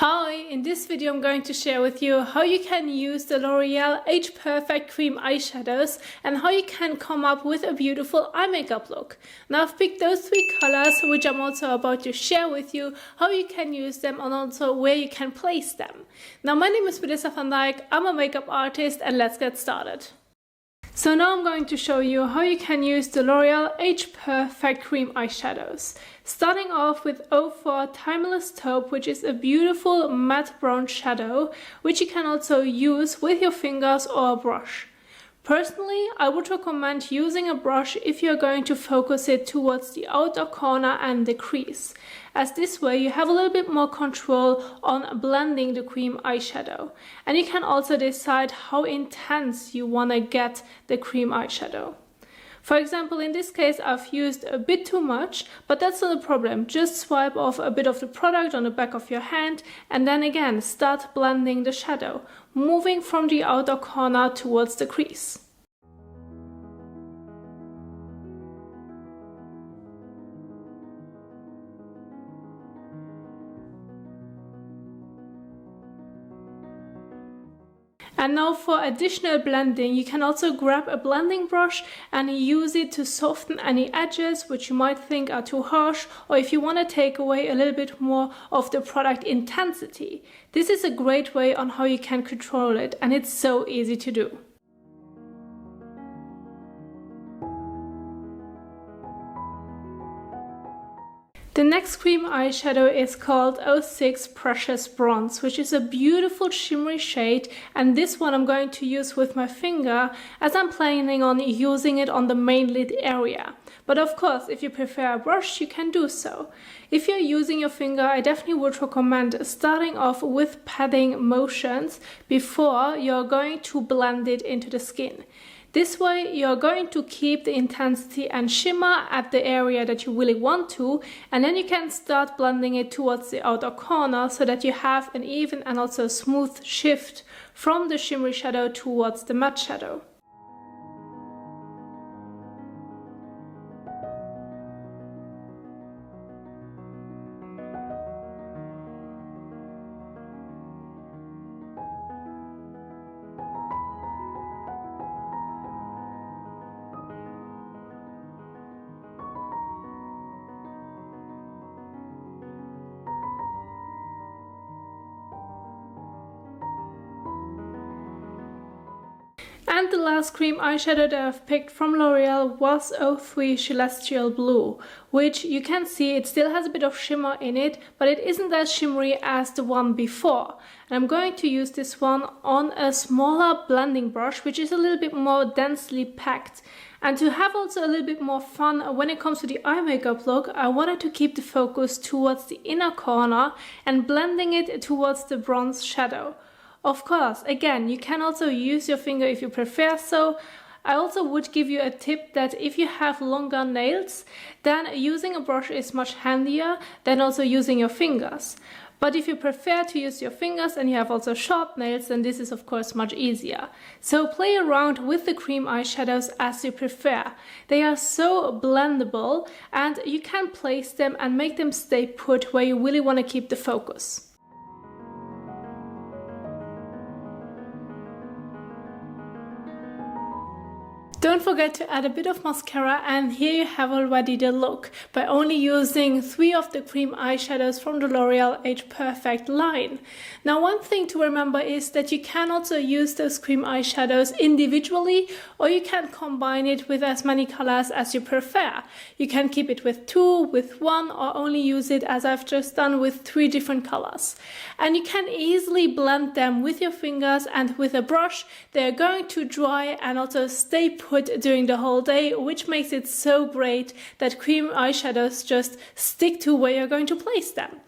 Hi, in this video I'm going to share with you how you can use the L'Oreal Age Perfect Cream eyeshadows and how you can come up with a beautiful eye makeup look. Now I've picked those three colors which I'm also about to share with you how you can use them and also where you can place them. Now my name is Melissa van Dijk, I'm a makeup artist and let's get started. So now I'm going to show you how you can use the L'Oreal Age Perfect Cream eyeshadows. Starting off with 04 Timeless Taupe, which is a beautiful matte brown shadow, which you can also use with your fingers or a brush. Personally, I would recommend using a brush if you're going to focus it towards the outer corner and the crease, as this way you have a little bit more control on blending the cream eyeshadow. And you can also decide how intense you want to get the cream eyeshadow. For example, in this case I've used a bit too much, but that's not a problem. Just swipe off a bit of the product on the back of your hand and then again start blending the shadow, moving from the outer corner towards the crease. And now for additional blending, you can also grab a blending brush and use it to soften any edges which you might think are too harsh, or if you want to take away a little bit more of the product intensity. This is a great way on how you can control it, and it's so easy to do. The next cream eyeshadow is called 06 Precious Bronze, which is a beautiful shimmery shade, and this one I'm going to use with my finger as I'm planning on using it on the main lid area. But of course, if you prefer a brush, you can do so. If you're using your finger, I definitely would recommend starting off with patting motions before you're going to blend it into the skin. This way you're going to keep the intensity and shimmer at the area that you really want to, and then you can start blending it towards the outer corner so that you have an even and also smooth shift from the shimmery shadow towards the matte shadow. And the last cream eyeshadow that I've picked from L'Oreal was 03 Celestial Blue, which you can see it still has a bit of shimmer in it, but it isn't as shimmery as the one before. And I'm going to use this one on a smaller blending brush, which is a little bit more densely packed. And to have also a little bit more fun when it comes to the eye makeup look, I wanted to keep the focus towards the inner corner and blending it towards the bronze shadow. Of course, again, you can also use your finger if you prefer so. I also would give you a tip that if you have longer nails, then using a brush is much handier than also using your fingers. But if you prefer to use your fingers and you have also short nails, then this is of course much easier. So play around with the cream eyeshadows as you prefer. They are so blendable and you can place them and make them stay put where you really want to keep the focus. Don't forget to add a bit of mascara, and here you have already the look by only using 3 of the cream eyeshadows from the L'Oreal Age Perfect line. Now one thing to remember is that you can also use those cream eyeshadows individually, or you can combine it with as many colors as you prefer. You can keep it with 2, with 1, or only use it as I've just done with 3 different colors. And you can easily blend them with your fingers and with a brush. They're going to dry and also stay put during the whole day, which makes it so great that cream eyeshadows just stick to where you're going to place them.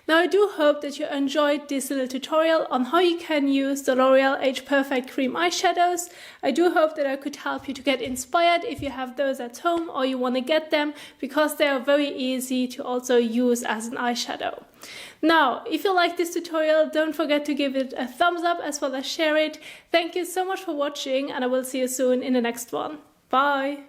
Now I do hope that you enjoyed this little tutorial on how you can use the L'Oreal Age Perfect Cream eyeshadows. I do hope that I could help you to get inspired if you have those at home or you want to get them, because they are very easy to also use as an eyeshadow. Now, if you like this tutorial, don't forget to give it a thumbs up as well as share it. Thank you so much for watching, and I will see you soon in the next one. Bye!